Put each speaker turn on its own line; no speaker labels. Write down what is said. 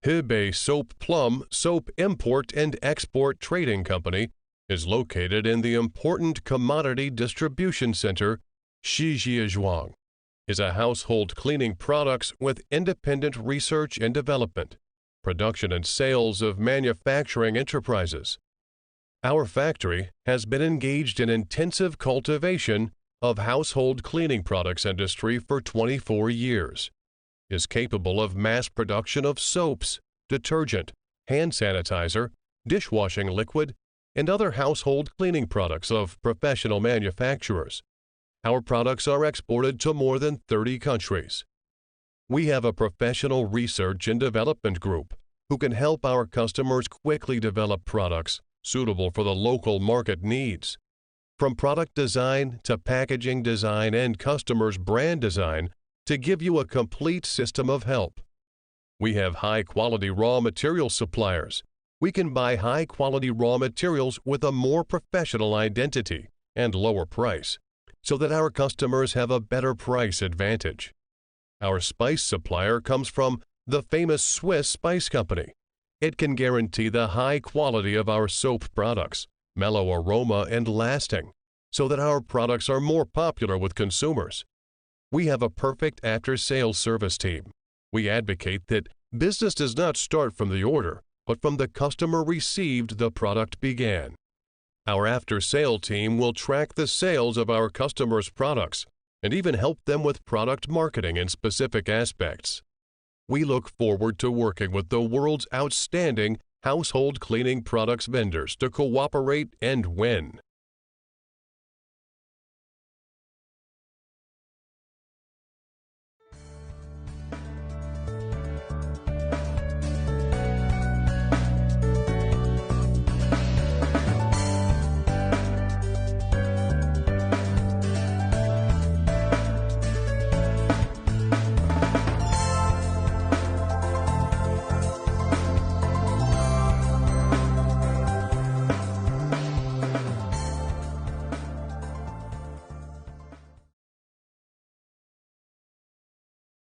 Hebei Soap Plum Soap Import and Export Trading Company is located in the important commodity distribution center Shijiazhuang, is a household cleaning products with independent research and development, production and sales of manufacturing enterprises. Our factory has been engaged in intensive cultivation of household cleaning products industry for 24 years, is capable of mass production of soaps, detergent, hand sanitizer, dishwashing liquid, and other household cleaning products of professional manufacturers. Our products are exported to more than 30 countries. We have a professional research and development group who can help our customers quickly develop products suitable for the local market needs. From product design to packaging design and customers' brand design to give you a complete system of help. We have high-quality raw material suppliers. We can buy high-quality raw materials with a more professional identity and lower price, so that our customers have a better price advantage. Our spice supplier comes from the famous Swiss Spice Company. It can guarantee the high quality of our soap products, mellow aroma and lasting, so that our products are more popular with consumers. We have a perfect after-sales service team. We advocate that business does not start from the order, but from the customer received the product began. Our after-sale team will track the sales of our customers' products and even help them with product marketing in specific aspects. We look forward to working with the world's outstanding household cleaning products vendors to cooperate and win.